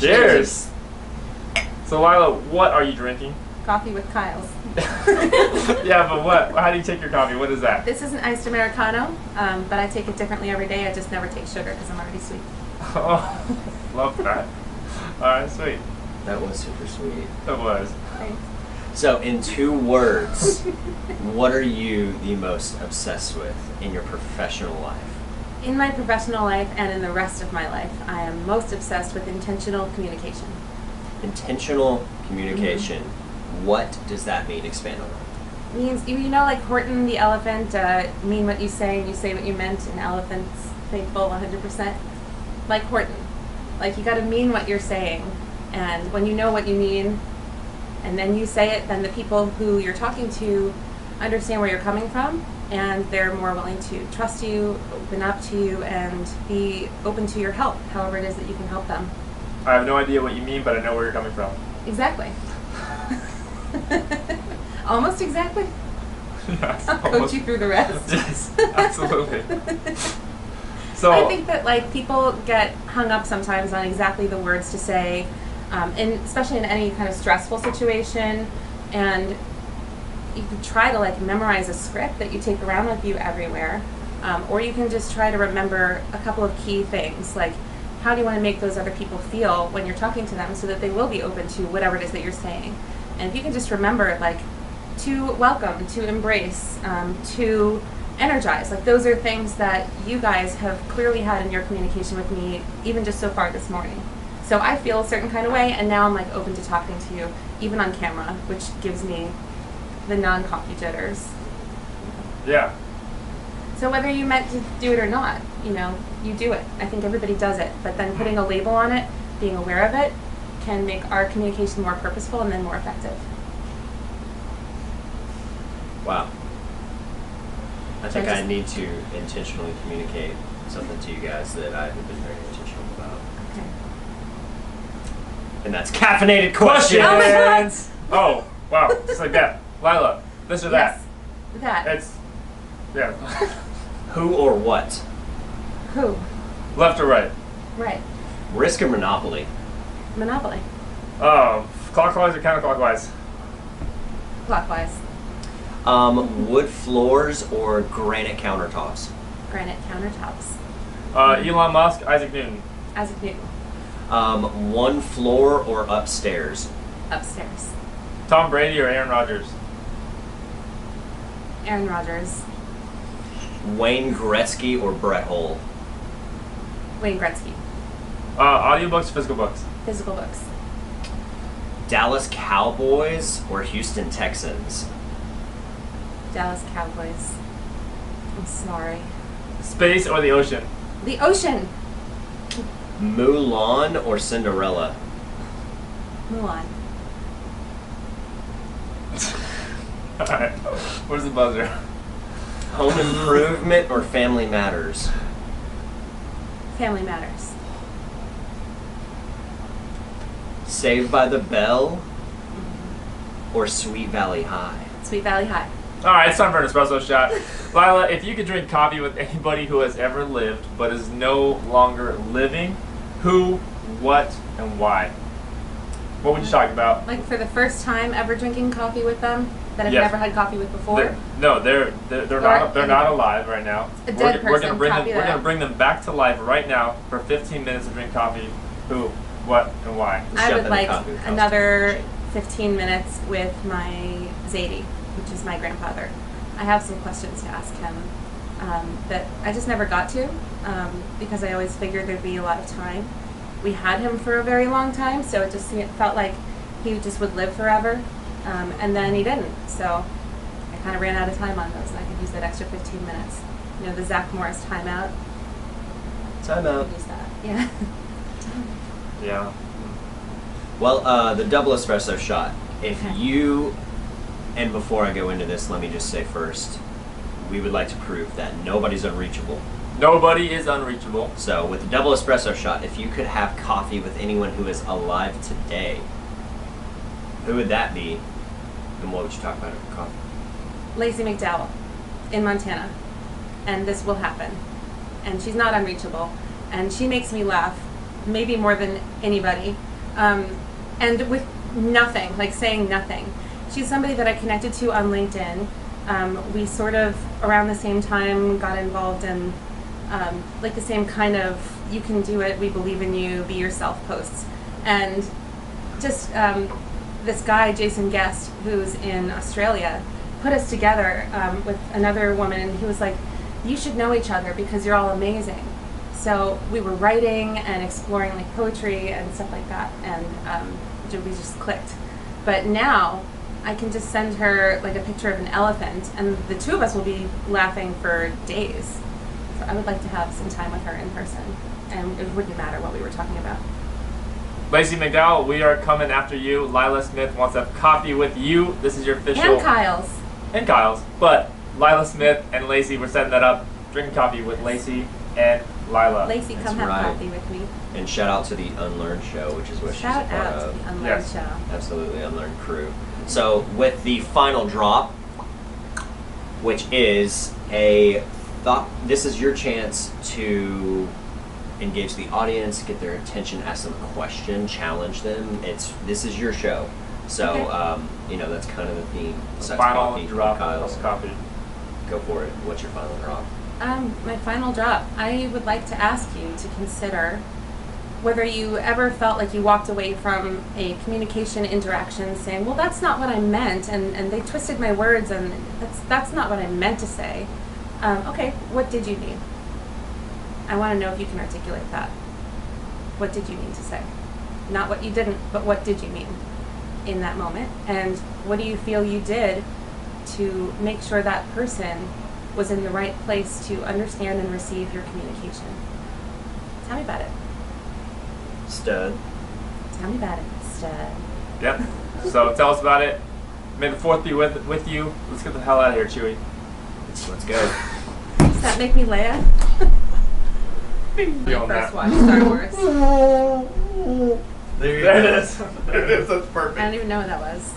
Cheers. So Lila, what are you drinking? Coffee with Kyles. Yeah, but what? How do you take your coffee? What is that? This is an iced Americano, but I take it differently every day. I just never take sugar because I'm already sweet. Oh, love that. Alright, sweet. That was super sweet. It was. Thanks. So, in 2 words, what are you the most obsessed with in your professional life? In my professional life and in the rest of my life, I am most obsessed with intentional communication. Intentional communication. What does that mean? Expand on that. Means, you know, like Horton the elephant, mean what you say and you say what you meant, and elephants faithful 100%. Like Horton. Like, you gotta mean what you're saying, and when you know what you mean, and then you say it, then the people who you're talking to understand where you're coming from, and they're more willing to trust you, open up to you, and be open to your help, however it is that you can help them. I have no idea what you mean, but I know where you're coming from. Exactly. Almost exactly. Yes. I'll coach you through the rest. Yes, absolutely. So I think that like people get hung up sometimes on exactly the words to say, especially in any kind of stressful situation, and you can try to like memorize a script that you take around with you everywhere, or you can just try to remember a couple of key things, like how do you want to make those other people feel when you're talking to them so that they will be open to whatever it is that you're saying. And if you can just remember, like, to welcome, to embrace, to energize, like those are things that you guys have clearly had in your communication with me, even just so far this morning. So I feel a certain kind of way, and now I'm like open to talking to you, even on camera, which gives me the non-coffee jitters. yeah. So whether you meant to do it or not, you know, you do it. I think everybody does it, but then putting a label on it, being aware of it, can make our communication more purposeful and then more effective. Wow. I think I need to intentionally communicate something to you guys that I have been very intentional about. Okay. And that's caffeinated questions. Oh my God! Oh, wow. Just like that. Lila, this or that. Yes. That. It's, yeah. Who or what? Who? Left or right? Right. Risk or monopoly? Monopoly. Clockwise or counterclockwise? Clockwise. Wood floors or granite countertops? Granite countertops. Elon Musk, Isaac Newton. Isaac Newton. One floor or upstairs? Upstairs. Tom Brady or Aaron Rodgers? Aaron Rodgers. Wayne Gretzky or Brett Hull? Wayne Gretzky. Audiobooks, physical books? Physical books. Dallas Cowboys or Houston Texans? Dallas Cowboys. I'm sorry. Space or the ocean? The ocean. Mulan or Cinderella? Mulan. Alright. Where's the buzzer? Home Improvement or Family Matters? Family Matters. Saved by the Bell or Sweet Valley High? Sweet Valley High. Alright, it's time for an espresso shot. Lila, if you could drink coffee with anybody who has ever lived but is no longer living, who, what, and why? What would you talk about? Like for the first time ever drinking coffee with them that I've Yes. never had coffee with before. They're not alive right now. A dead We're gonna person, bring them. copy We're that. gonna bring them back to life right now for 15 minutes to drink coffee. Who, what, and why? I Jump would in the like coffee with another 15 minutes with my Zadie, which is my grandfather. I have some questions to ask him that I just never got to because I always figured there'd be a lot of time. We had him for a very long time, so it felt like he just would live forever, and then he didn't. So I kind of ran out of time on those, and I could use that extra 15 minutes. You know, the Zach Morris timeout. Timeout. Use that. Yeah. Yeah. Well, the double espresso shot. If Okay. you, and before I go into this, let me just say first, we would like to prove that nobody's unreachable. Nobody is unreachable. So with the double espresso shot, if you could have coffee with anyone who is alive today, who would that be? And what would you talk about over coffee? Lacey McDowell in Montana, and this will happen. And she's not unreachable, and she makes me laugh, maybe more than anybody. and with nothing, like saying nothing. She's somebody that I connected to on LinkedIn. We sort of, around the same time, got involved in like the same kind of, you can do it, we believe in you, be yourself posts. And just this guy, Jason Guest, who's in Australia, put us together with another woman who was like, you should know each other because you're all amazing. So we were writing and exploring like poetry and stuff like that, and we just clicked. But now I can just send her like a picture of an elephant, and the two of us will be laughing for days. So I would like to have some time with her in person, and it wouldn't matter what we were talking about. Lacey McDowell, we are coming after you. Lila Smith wants to have coffee with you. This is your official. And Kyles. And Kyles. But Lila Smith and Lacey, we're setting that up. Drinking coffee with Lacey and Lila. Lacey, come That's have right. coffee with me. And shout out to the Unlearned Show, which is what she's a Shout part out of. to the Unlearned Yes. Show. Absolutely, Unlearned crew. So with the final drop, which is a thought, this is your chance to engage the audience, get their attention, ask them a question, challenge them. This is your show. So Okay. that's kind of the theme. Besides Final coffee, drop Kyles, of coffee. go for it. What's your final drop? My final drop. I would like to ask you to consider whether you ever felt like you walked away from a communication interaction saying, well, that's not what I meant, and they twisted my words, and that's not what I meant to say. Okay, what did you mean? I want to know if you can articulate that. What did you mean to say? Not what you didn't, but what did you mean in that moment? And what do you feel you did to make sure that person was in the right place to understand and receive your communication? Tell me about it. Stud. Tell me about it, stud. Yep. So tell us about it. May the 4th be with you. Let's get the hell out of here, Chewy. Let's go. Does that make me Leia? Bing. When I first watched Star Wars. There There it is. There it is. That's perfect. I don't even know what that was.